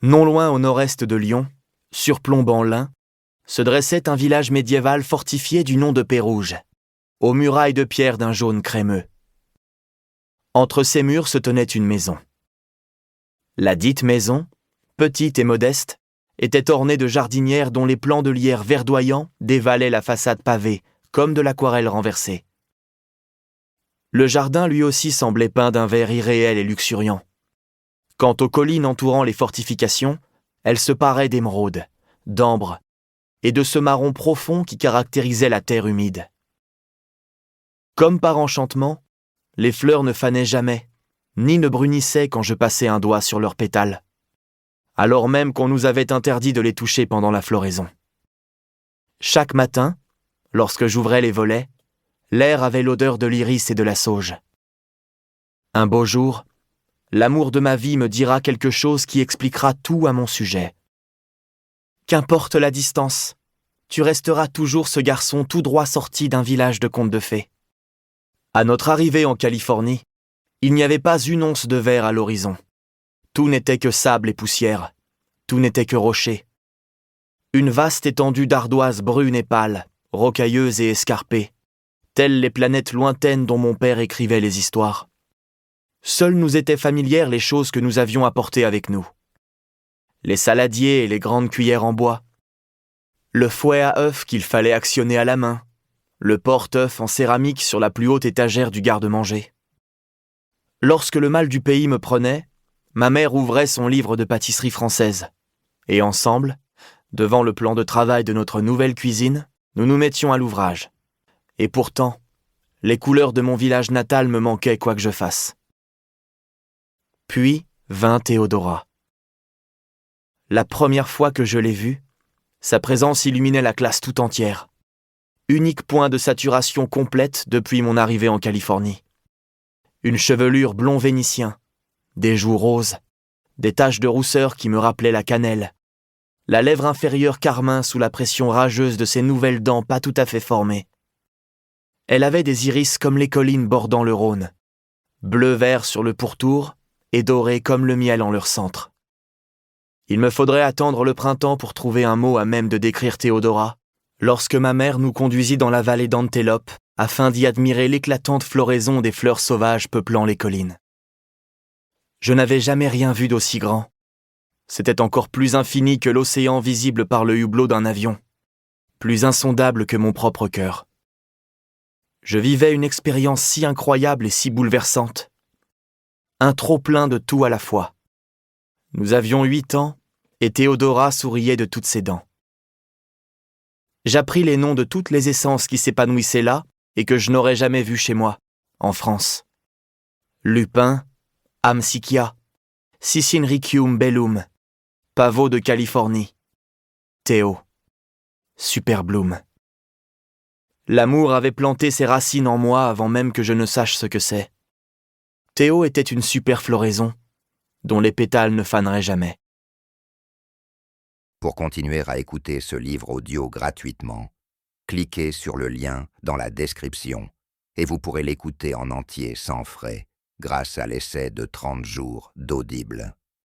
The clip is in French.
Non loin au nord-est de Lyon, surplombant l'Ain, se dressait un village médiéval fortifié du nom de Pérouges, aux murailles de pierre d'un jaune crémeux. Entre ces murs se tenait une maison. La dite maison, petite et modeste, était ornée de jardinières dont les plants de lierre verdoyants dévalaient la façade pavée, comme de l'aquarelle renversée. Le jardin lui aussi semblait peint d'un vert irréel et luxuriant. Quant aux collines entourant les fortifications, elles se paraient d'émeraude, d'ambre et de ce marron profond qui caractérisait la terre humide. Comme par enchantement, les fleurs ne fanaient jamais, ni ne brunissaient quand je passais un doigt sur leurs pétales, alors même qu'on nous avait interdit de les toucher pendant la floraison. Chaque matin, lorsque j'ouvrais les volets, l'air avait l'odeur de l'iris et de la sauge. Un beau jour, l'amour de ma vie me dira quelque chose qui expliquera tout à mon sujet. Qu'importe la distance, tu resteras toujours ce garçon tout droit sorti d'un village de contes de fées. À notre arrivée en Californie, il n'y avait pas une once de verre à l'horizon. Tout n'était que sable et poussière, tout n'était que rochers. Une vaste étendue d'ardoises brunes et pâles, rocailleuses et escarpées, telles les planètes lointaines dont mon père écrivait les histoires. Seules nous étaient familières les choses que nous avions apportées avec nous. Les saladiers et les grandes cuillères en bois, le fouet à œufs qu'il fallait actionner à la main, le porte-œufs en céramique sur la plus haute étagère du garde-manger. Lorsque le mal du pays me prenait, ma mère ouvrait son livre de pâtisserie française, et ensemble, devant le plan de travail de notre nouvelle cuisine, nous nous mettions à l'ouvrage. Et pourtant, les couleurs de mon village natal me manquaient quoi que je fasse. Puis vint Théodora. La première fois que je l'ai vue, sa présence illuminait la classe tout entière. Unique point de saturation complète depuis mon arrivée en Californie. Une chevelure blond vénitien, des joues roses, des taches de rousseur qui me rappelaient la cannelle, la lèvre inférieure carmin sous la pression rageuse de ses nouvelles dents pas tout à fait formées. Elle avait des iris comme les collines bordant le Rhône, bleu-vert sur le pourtour et doré comme le miel en leur centre. Il me faudrait attendre le printemps pour trouver un mot à même de décrire Théodora, lorsque ma mère nous conduisit dans la vallée d'Antélope afin d'y admirer l'éclatante floraison des fleurs sauvages peuplant les collines. Je n'avais jamais rien vu d'aussi grand. C'était encore plus infini que l'océan visible par le hublot d'un avion, plus insondable que mon propre cœur. Je vivais une expérience si incroyable et si bouleversante. Un trop-plein de tout à la fois. Nous avions 8 ans, et Théodora souriait de toutes ses dents. J'appris les noms de toutes les essences qui s'épanouissaient là et que je n'aurais jamais vues chez moi, en France. Lupin, Amsichia, Sicinricium bellum, Pavot de Californie, Théo, Superbloom. L'amour avait planté ses racines en moi avant même que je ne sache ce que c'est. Théo était une super floraison, dont les pétales ne faneraient jamais. Pour continuer à écouter ce livre audio gratuitement, cliquez sur le lien dans la description et vous pourrez l'écouter en entier sans frais grâce à l'essai de 30 jours d'Audible.